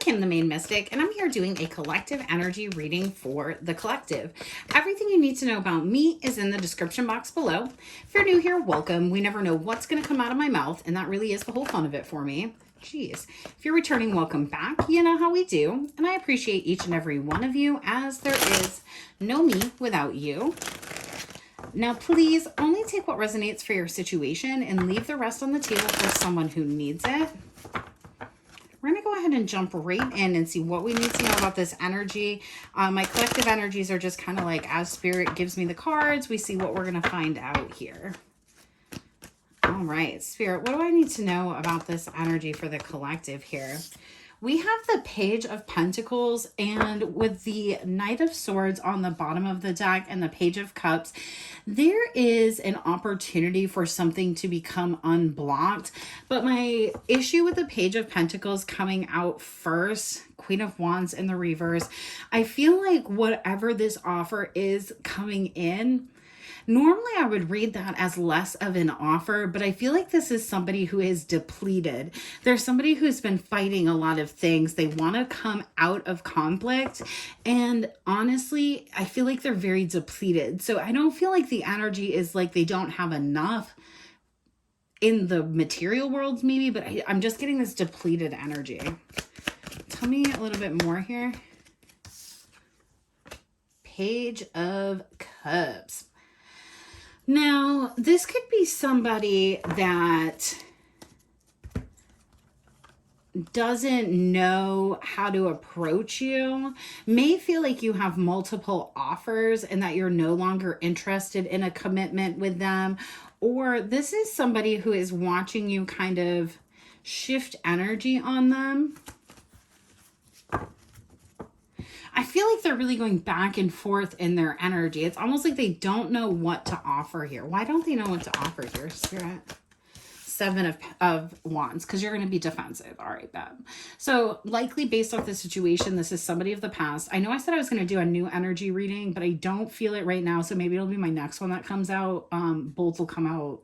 Kim, the Maine Mystic, and I'm here doing a collective energy reading for the collective. Everything you need to know about me is in the description box below. If you're new here, welcome. We never know what's going to come out of my mouth, and that really is the whole fun of it for me. Jeez. If you're returning, welcome back. You know how we do, and I appreciate each and every one of you, as there is no me without you. Now, please only take what resonates for your situation and leave the rest on the table for someone who needs it. We're going to go ahead and jump right in and see what we need to know about this energy. My collective energies are just kind of like as Spirit gives me the cards, we see what we're going to find out here. All right, Spirit, what do I need to know about this energy for the collective here? We have the Page of Pentacles, and with the Knight of Swords on the bottom of the deck and the Page of Cups, there is an opportunity for something to become unblocked. But my issue with the Page of Pentacles coming out first, Queen of Wands in the reverse, I feel like whatever this offer is coming in, normally I would read that as less of an offer, but I feel like this is somebody who is depleted. There's somebody who's been fighting a lot of things. They want to come out of conflict. And honestly, I feel like they're very depleted. So I don't feel like the energy is like they don't have enough in the material world maybe, but I'm just getting this depleted energy. Tell me a little bit more here. Page of Cups. Now, this could be somebody that doesn't know how to approach you, may feel like you have multiple offers and that you're no longer interested in a commitment with them, or this is somebody who is watching you kind of shift energy on them. I feel like they're really going back and forth in their energy. It's almost like they don't know what to offer here. Why don't they know what to offer here, Spirit? Seven of Wands, because you're going to be defensive. All right, bet. So likely based off the situation, this is somebody of the past. I know I said I was going to do a new energy reading, but I don't feel it right now. So maybe it'll be my next one that comes out. Both will come out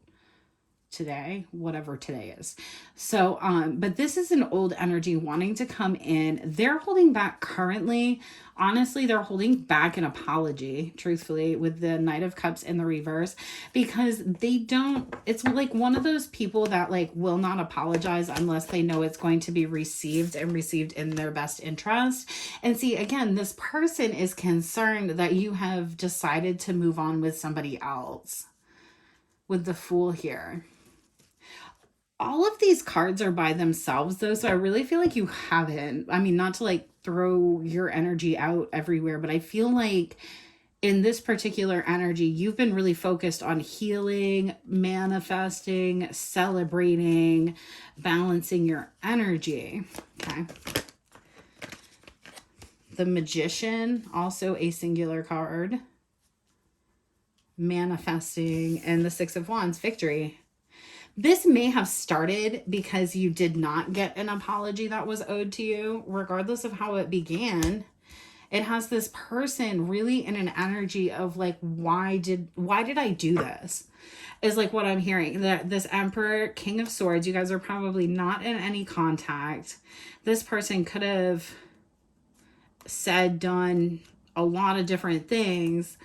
today, whatever today is. So, but this is an old energy wanting to come in. They're holding back currently. Honestly, they're holding back an apology, truthfully, with the Knight of Cups in the reverse, because they don't, it's like one of those people that like will not apologize unless they know it's going to be received and received in their best interest. And see, again, this person is concerned that you have decided to move on with somebody else with the Fool here. All of these cards are by themselves though, so I really feel like you haven't. I mean, not to like throw your energy out everywhere, but I feel like in this particular energy, you've been really focused on healing, manifesting, celebrating, balancing your energy. Okay. The Magician, also a singular card. Manifesting, and the Six of Wands, victory. This may have started because you did not get an apology that was owed to you, regardless of how it began. It has this person really in an energy of like, why did I do this? Is like what I'm hearing. That this Emperor, King of Swords, you guys are probably not in any contact. This person could have said, done a lot of different things.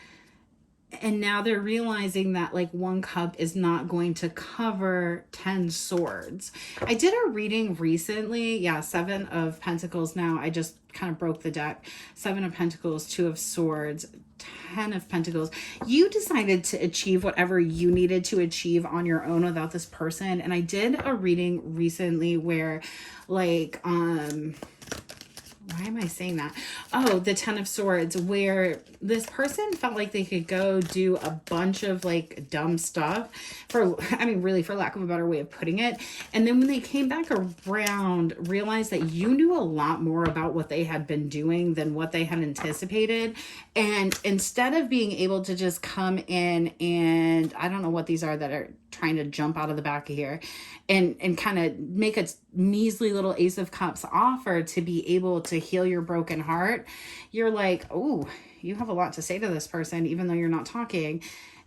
And now they're realizing that like one cup is not going to cover 10 swords. I did a reading recently. Yeah, Seven of Pentacles now. I just kind of broke the deck. Seven of Pentacles, Two of Swords, 10 of Pentacles. You decided to achieve whatever you needed to achieve on your own without this person. And I did a reading recently where like, why am I saying that? Oh, the Ten of Swords, where this person felt like they could go do a bunch of like dumb stuff really for lack of a better way of putting it. And then when they came back around, realized that you knew a lot more about what they had been doing than what they had anticipated. And instead of being able to just come in and I don't know what these are that are trying to jump out of the back of here and kind of make a measly little Ace of Cups offer to be able to heal your broken heart, you're like, oh, you have a lot to say to this person, even though you're not talking.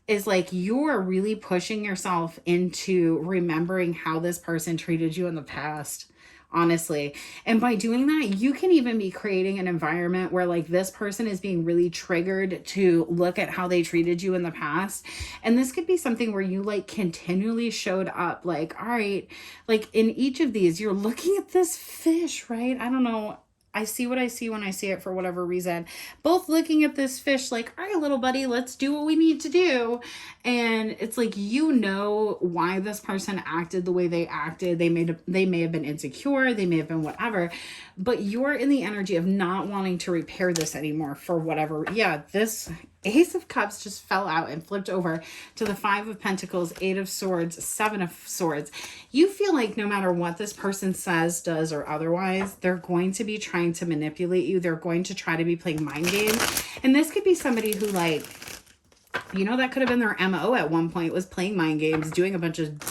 Is like you're really pushing yourself into remembering how this person treated you in the past. honestly. And by doing that, you can even be creating an environment where like this person is being really triggered to look at how they treated you in the past. And this could be something where you like continually showed up like, all right, like in each of these, you're looking at this fish, right? I don't know. I see what I see when I see it for whatever reason. Both looking at this fish like, all right, little buddy, let's do what we need to do. And it's like, you know why this person acted the way they acted. They may have been insecure. They may have been whatever. But you're in the energy of not wanting to repair this anymore for whatever. Yeah, this Ace of Cups just fell out and flipped over to the Five of Pentacles, Eight of Swords, Seven of Swords. You feel like no matter what this person says, does, or otherwise, they're going to be trying to manipulate you. They're going to try to be playing mind games. And this could be somebody who like, you know, that could have been their MO at one point, was playing mind games, doing a bunch of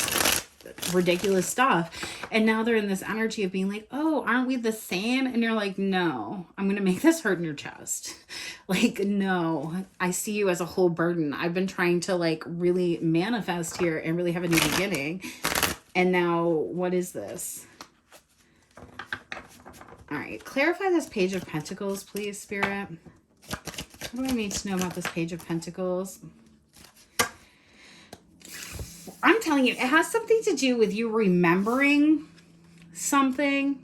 ridiculous stuff. And now they're in this energy of being like, oh, aren't we the same? And you're like, no, I'm going to make this hurt in your chest. Like, no, I see you as a whole burden. I've been trying to like really manifest here and really have a new beginning. And now what is this? All right. Clarify this Page of Pentacles, please, Spirit. What do I need to know about this Page of Pentacles? I'm telling you, it has something to do with you remembering something.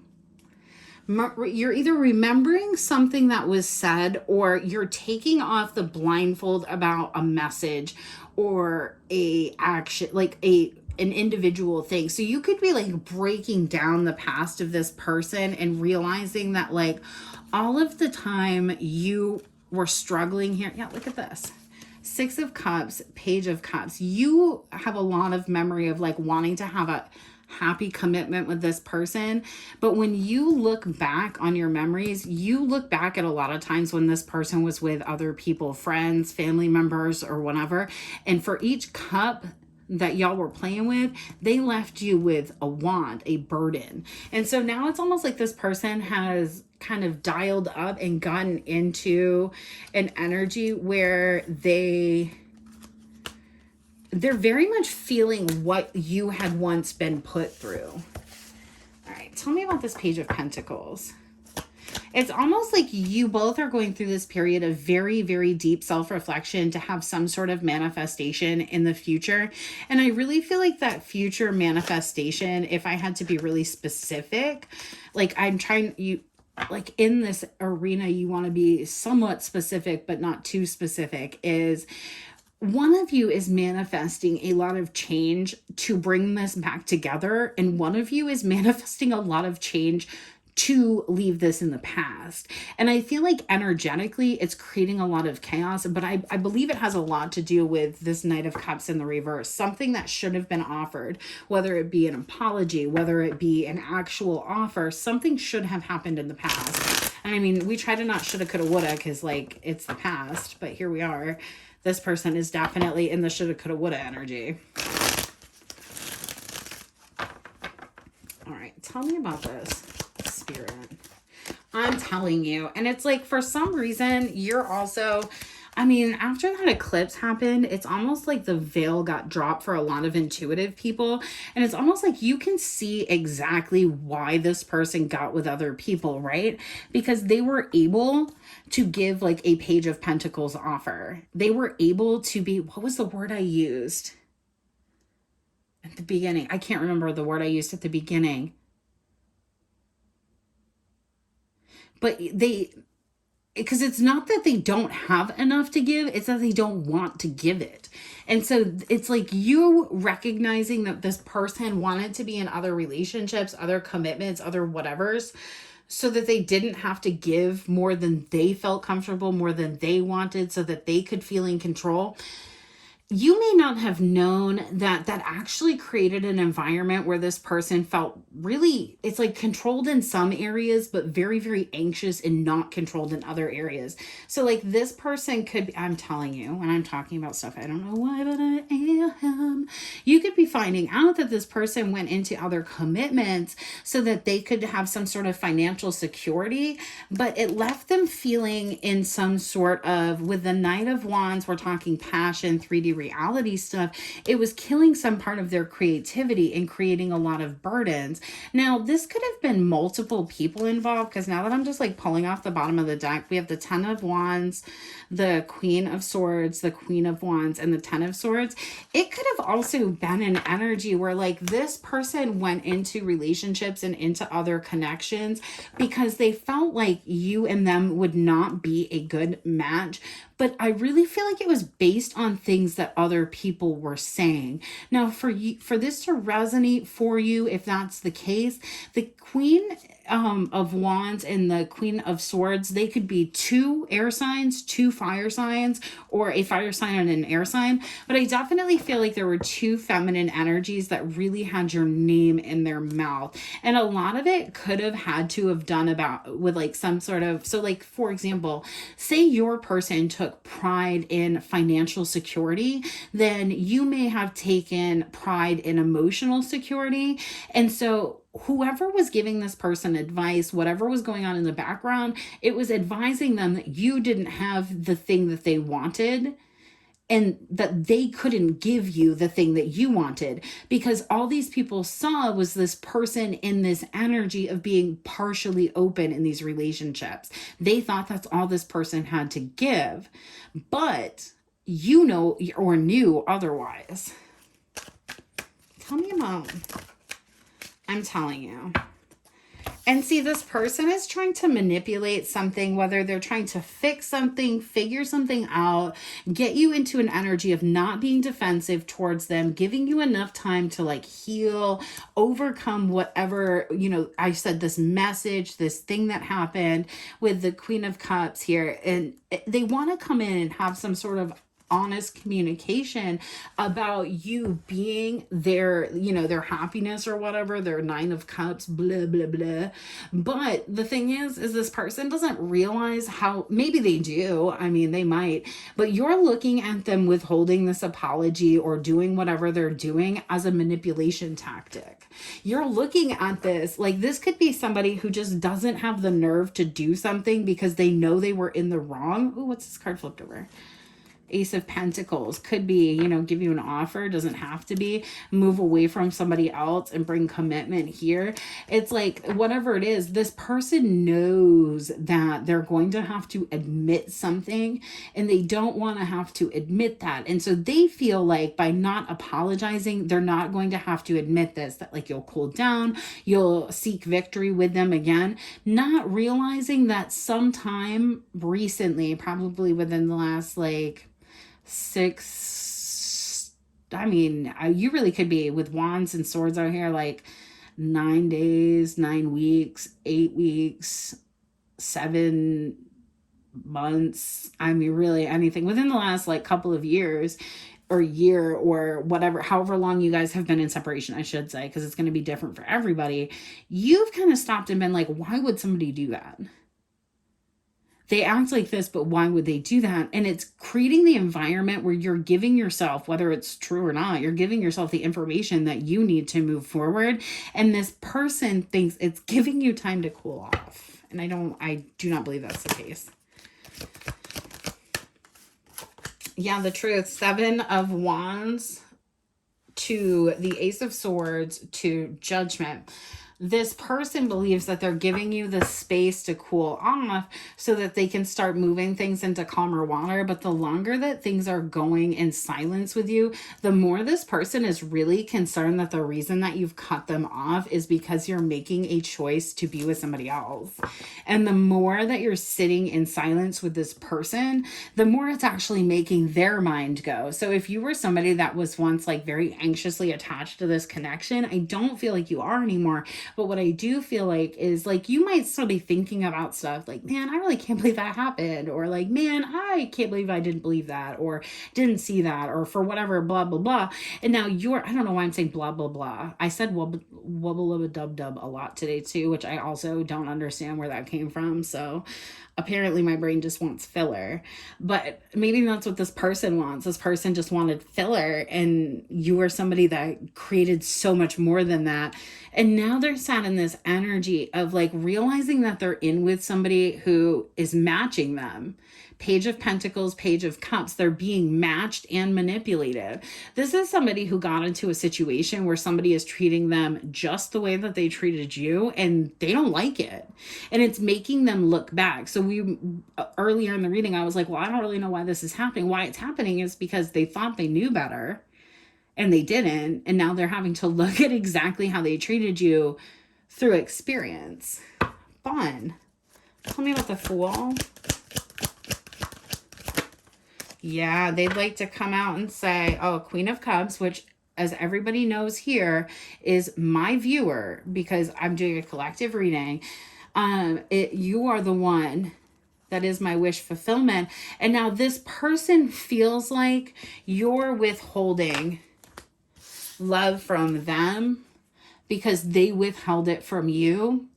You're either remembering something that was said, or you're taking off the blindfold about a message or a action, like an individual thing. So you could be like breaking down the past of this person and realizing that like all of the time you were struggling here. Yeah, look at this. Six of Cups, Page of Cups. You have a lot of memory of like wanting to have a happy commitment with this person. But when you look back on your memories, you look back at a lot of times when this person was with other people, friends, family members, or whatever. And for each cup that y'all were playing with, they left you with a want, a burden. And so now it's almost like this person has kind of dialed up and gotten into an energy where they're very much feeling what you had once been put through. All right, tell me about this Page of Pentacles. It's almost like you both are going through this period of very, very deep self-reflection to have some sort of manifestation in the future. And I really feel like that future manifestation, if I had to be really specific, like I'm trying, you like in this arena, you want to be somewhat specific, but not too specific, is one of you is manifesting a lot of change to bring this back together. And one of you is manifesting a lot of change to leave this in the past. And I feel like energetically it's creating a lot of chaos, but I believe it has a lot to do with this Knight of Cups in the reverse, something that should have been offered, whether it be an apology, whether it be an actual offer, something should have happened in the past. And I mean, we try to not shoulda, coulda, woulda, because like it's the past, but here we are. This person is definitely in the shoulda, coulda, woulda energy. All right, tell me about this, Spirit. I'm telling you. And it's like, for some reason, you're also, I mean, after that eclipse happened, it's almost like the veil got dropped for a lot of intuitive people. And it's almost like you can see exactly why this person got with other people, right? Because they were able to give like a Page of Pentacles offer. They were able to be, what was the word I used at the beginning? I can't remember the word I used at the beginning. But because it's not that they don't have enough to give, it's that they don't want to give it. And so it's like you recognizing that this person wanted to be in other relationships, other commitments, other whatevers, so that they didn't have to give more than they felt comfortable, more than they wanted, so that they could feel in control. You may not have known that that actually created an environment where this person felt really, it's like controlled in some areas, but very, very anxious and not controlled in other areas. So like this person could be, I'm telling you, when I'm talking about stuff, I don't know why, but I am. You could be finding out that this person went into other commitments so that they could have some sort of financial security, but it left them feeling in some sort of, with the Knight of Wands, we're talking passion, 3D reality stuff, it was killing some part of their creativity and creating a lot of burdens. Now, this could have been multiple people involved, because now that I'm just like pulling off the bottom of the deck, we have the Ten of Wands, the Queen of Swords, the Queen of Wands, and the Ten of Swords. It could have also been an energy where like this person went into relationships and into other connections because they felt like you and them would not be a good match. But I really feel like it was based on things that other people were saying. Now, for this to resonate for you, if that's the case, the Queen of Wands and the Queen of Swords, they could be two air signs, two fire signs, or a fire sign and an air sign. But I definitely feel like there were two feminine energies that really had your name in their mouth. And a lot of it could have had to have done with like some sort of, so like, for example, say your person took pride in financial security, then you may have taken pride in emotional security. And so whoever was giving this person advice, whatever was going on in the background, it was advising them that you didn't have the thing that they wanted, and that they couldn't give you the thing that you wanted, because all these people saw was this person in this energy of being partially open in these relationships. They thought that's all this person had to give, but you know, or knew otherwise. Tell me about, I'm telling you. And see, this person is trying to manipulate something, whether they're trying to fix something, figure something out, get you into an energy of not being defensive towards them, giving you enough time to like heal, overcome whatever, you know, I said this message, this thing that happened with the Queen of Cups here. And they want to come in and have some sort of honest communication about you being their, you know, their happiness or whatever, their Nine of Cups, blah, blah, blah. But the thing is this person doesn't realize how, maybe they do, I mean, they might, but you're looking at them withholding this apology or doing whatever they're doing as a manipulation tactic. You're looking at this like this could be somebody who just doesn't have the nerve to do something because they know they were in the wrong. Ooh, what's this card flipped over? Ace of Pentacles. Could be, you know, give you an offer, doesn't have to be, move away from somebody else and bring commitment here. It's like, whatever it is, this person knows that they're going to have to admit something and they don't want to have to admit that. And so they feel like by not apologizing, they're not going to have to admit this, that like you'll cool down, you'll seek victory with them again, not realizing that sometime recently, probably within the last like you really could be with Wands and Swords out here, like 9 days, 9 weeks, 8 weeks, 7 months. I mean, really anything within the last like couple of years or year or whatever, however long you guys have been in separation, I should say, because it's going to be different for everybody. You've kind of stopped and been like, why would somebody do that? They act like this, but why would they do that? And it's creating the environment where you're giving yourself, whether it's true or not, you're giving yourself the information that you need to move forward. And this person thinks it's giving you time to cool off. And I do not believe that's the case. Yeah, the truth. 7 of Wands to the Ace of Swords to Judgment. This person believes that they're giving you the space to cool off so that they can start moving things into calmer water. But the longer that things are going in silence with you, the more this person is really concerned that the reason that you've cut them off is because you're making a choice to be with somebody else. And the more that you're sitting in silence with this person, the more it's actually making their mind go. So if you were somebody that was once like very anxiously attached to this connection, I don't feel like you are anymore. But what I do feel like is like you might still be thinking about stuff like, man, I really can't believe that happened. Or like, man, I can't believe I didn't believe that or didn't see that or for whatever, blah, blah, blah. And now I don't know why I'm saying blah, blah, blah. I said wubba lubba dub dub a lot today too, which I also don't understand where that came from. So apparently my brain just wants filler, but maybe that's what this person wants. This person just wanted filler and you were somebody that created so much more than that. And now they're sat in this energy of like realizing that they're in with somebody who is matching them. Page of Pentacles, Page of Cups, they're being matched and manipulated. This is somebody who got into a situation where somebody is treating them just the way that they treated you, and they don't like it. And it's making them look back. So earlier in the reading, I was like, well, I don't really know why this is happening. Why it's happening is because they thought they knew better and they didn't. And now they're having to look at exactly how they treated you through experience. Fun. Tell me about the Fool. Yeah, they'd like to come out and say, oh, Queen of Cups, which, as everybody knows here, is my viewer, because I'm doing a collective reading. You are the one that is my wish fulfillment. And now this person feels like you're withholding love from them because they withheld it from you.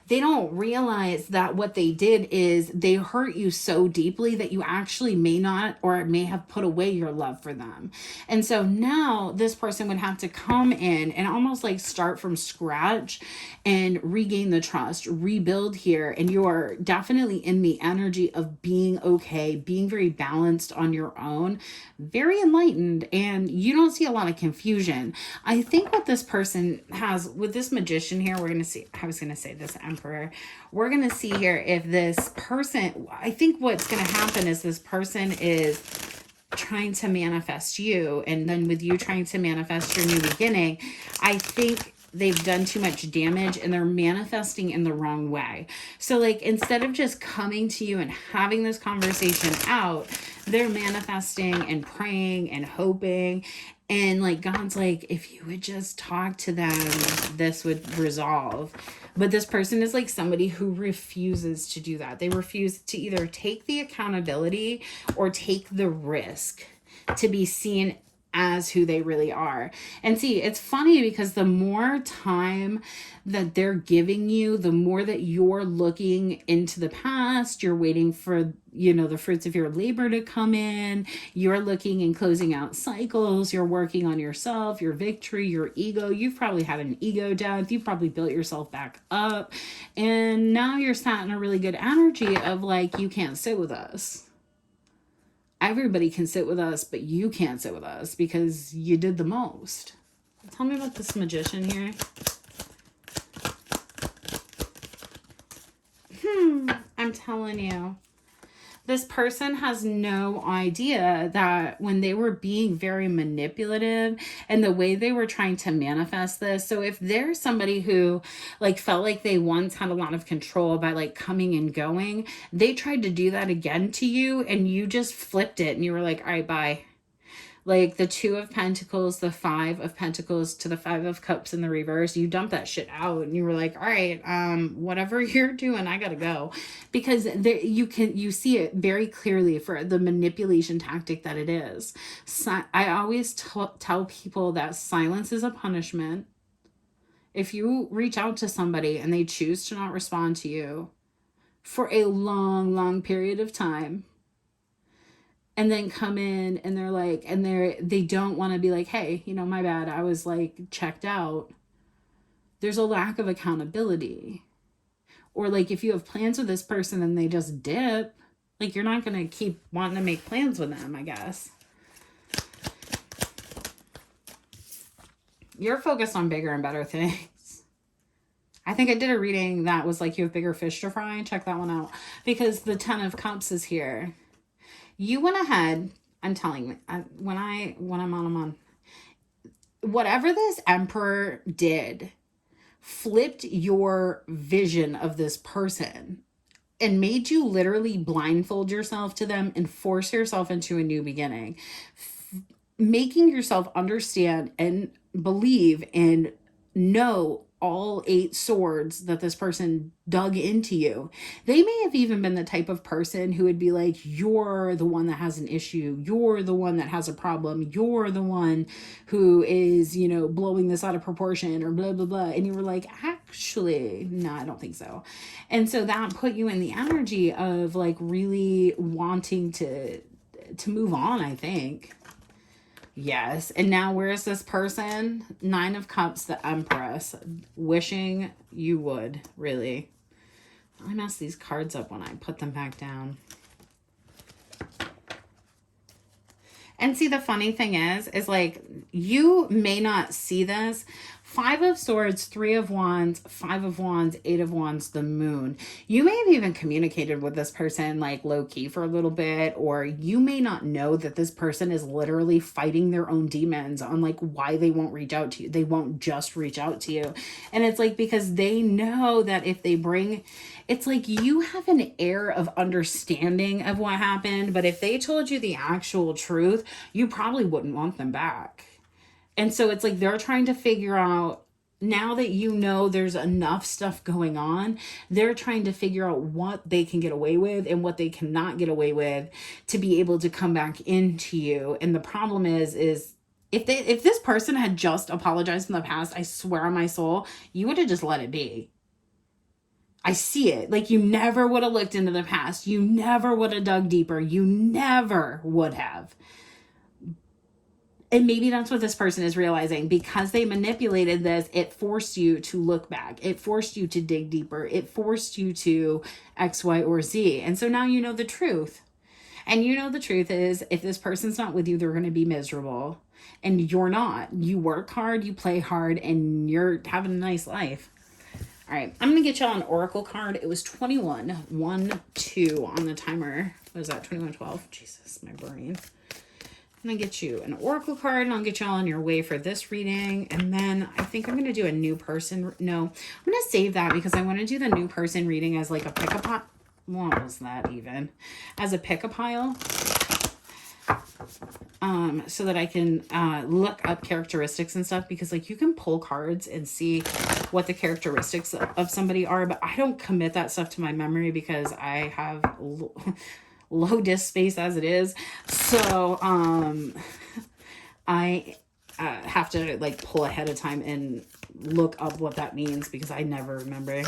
They don't realize that what they did is they hurt you so deeply that you actually may not, or may have put away your love for them. And so now this person would have to come in and almost like start from scratch and regain the trust, rebuild here. And you're definitely in the energy of being okay, being very balanced on your own, very enlightened, and you don't see a lot of confusion. I think what this person has with this Magician here, we're going to see, I was going to say this Emperor, we're going to see here if this person, I think what's going to happen is this person is trying to manifest you, and then with you trying to manifest your new beginning, I think they've done too much damage and they're manifesting in the wrong way. So like, instead of just coming to you and having this conversation out, they're manifesting and praying and hoping. And like, God's like, if you would just talk to them, this would resolve. But this person is like somebody who refuses to do that. They refuse to either take the accountability or take the risk to be seen as who they really are. And see, it's funny because the more time that they're giving you, the more that you're looking into the past, you're waiting for, you know, the fruits of your labor to come in, you're looking and closing out cycles, you're working on yourself, your victory, your ego. You've probably had an ego death, you've probably built yourself back up, and now you're sat in a really good energy of like, you can't sit with us. Everybody can sit with us, but you can't sit with us because you did the most. Tell me about this Magician here. I'm telling you. This person has no idea that when they were being very manipulative and the way they were trying to manifest this. So if there's somebody who like felt like they once had a lot of control by like coming and going, they tried to do that again to you and you just flipped it and you were like, all right, bye. Like the Two of Pentacles, the Five of Pentacles to the Five of Cups in the reverse, you dumped that shit out and you were like, all right, whatever you're doing, I gotta go. Because there, you see it very clearly for the manipulation tactic that it is. So I always tell people that silence is a punishment. If you reach out to somebody and they choose to not respond to you for a long, long period of time, and then come in and they're like, and they don't want to be like, hey, you know, my bad, I was like checked out. There's a lack of accountability. Or like if you have plans with this person and they just dip, like you're not going to keep wanting to make plans with them, I guess. You're focused on bigger and better things. I think I did a reading that was like, you have bigger fish to fry. Check that one out. Because the Ten of Cups is here. You went ahead, I'm telling you, when I'm on, whatever this Emperor did, flipped your vision of this person and made you literally blindfold yourself to them and force yourself into a new beginning, making yourself understand and believe and know all 8 swords that this person dug into you. They may have even been the type of person who would be like, you're the one that has an issue. You're the one that has a problem. You're the one who is, you know, blowing this out of proportion or blah, blah, blah. And you were like, actually, no, I don't think so. And so that put you in the energy of like really wanting to move on, I think. Yes. And now where is this person? Nine of Cups, the Empress. Wishing you would, really. I mess these cards up when I put them back down. And see, the funny thing is like, you may not see this. 5 of Swords, 3 of Wands, 5 of Wands, 8 of Wands, the Moon. You may have even communicated with this person like low-key for a little bit, or you may not know that this person is literally fighting their own demons on like why they won't reach out to you. They won't just reach out to you. And it's like because they know that if they bring... It's like you have an air of understanding of what happened, but if they told you the actual truth, you probably wouldn't want them back. And so it's like they're trying to figure out, now that you know there's enough stuff going on, they're trying to figure out what they can get away with and what they cannot get away with to be able to come back into you. And the problem is if this person had just apologized in the past, I swear on my soul, you would have just let it be. I see it. Like you never would have looked into the past. You never would have dug deeper. You never would have. And maybe that's what this person is realizing. Because they manipulated this, it forced you to look back. It forced you to dig deeper. It forced you to X, Y, or Z. And so now you know the truth. And you know the truth is, if this person's not with you, they're going to be miserable. And you're not. You work hard, you play hard, and you're having a nice life. All right, I'm going to get y'all an oracle card. It was 21, 1, 2 on the timer. What is that, 21, 12? Jesus, my brain. I'm going to get you an oracle card, and I'll get y'all on your way for this reading. And then I think I'm going to do a new person. No, I'm going to save that because I want to do the new person reading as like a pick-a-pile. What was that even? As a pick-a-pile. So that I can look up characteristics and stuff, because like you can pull cards and see what the characteristics of somebody are, but I don't commit that stuff to my memory because I have low disk space as it is. So I have to like pull ahead of time and look up what that means because I never remember.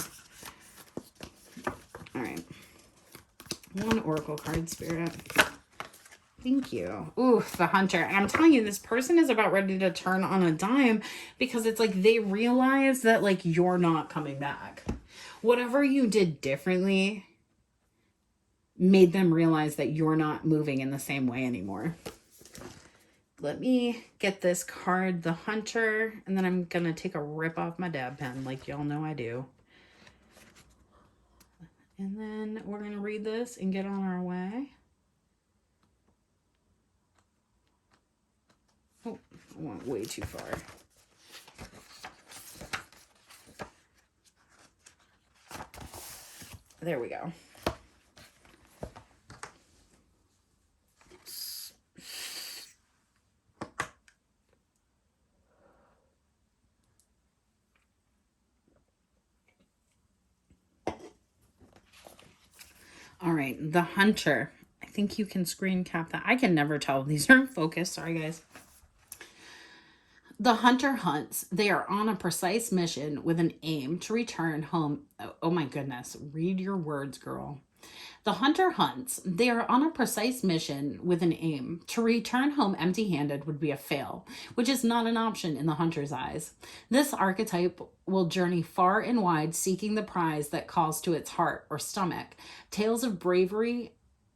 All right, one oracle card, Spirit. Thank you. Ooh, the Hunter. And I'm telling you, this person is about ready to turn on a dime because it's like they realize that like you're not coming back. Whatever you did differently made them realize that you're not moving in the same way anymore. Let me get this card, the Hunter, and then I'm going to take a rip off my dab pen like y'all know I do. And then we're going to read this and get on our way. Oh, I went way too far. There we go. All right, the Hunter. I think you can screen cap that. I can never tell. These are in focus. Sorry, guys. The Hunter hunts. They are on a precise mission with an aim to return home. Oh my goodness. Read your words, girl. The Hunter hunts. They are on a precise mission with an aim. To return home empty-handed would be a fail, which is not an option in the Hunter's eyes. This archetype will journey far and wide seeking the prize that calls to its heart or stomach. Tales of bravery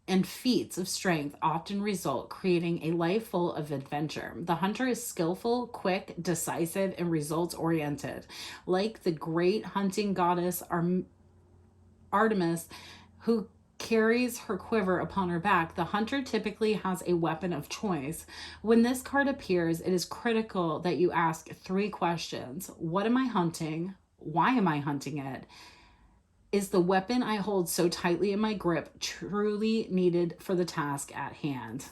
and feats of strength often result, creating a life full of adventure. The Hunter is skillful, quick, decisive, and results-oriented. Like the great hunting goddess Artemis, who carries her quiver upon her back, the Hunter typically has a weapon of choice. When this card appears, it is critical that you ask 3 questions. What am I hunting? Why am I hunting it? Is the weapon I hold so tightly in my grip truly needed for the task at hand?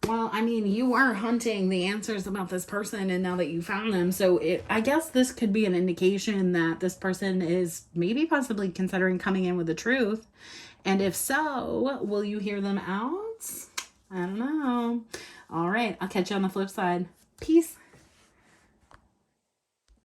Well, I mean, you are hunting the answers about this person, and now that you found them, so I guess this could be an indication that this person is maybe possibly considering coming in with the truth. And if so, will you hear them out? I don't know. All right, I'll catch you on the flip side. Peace.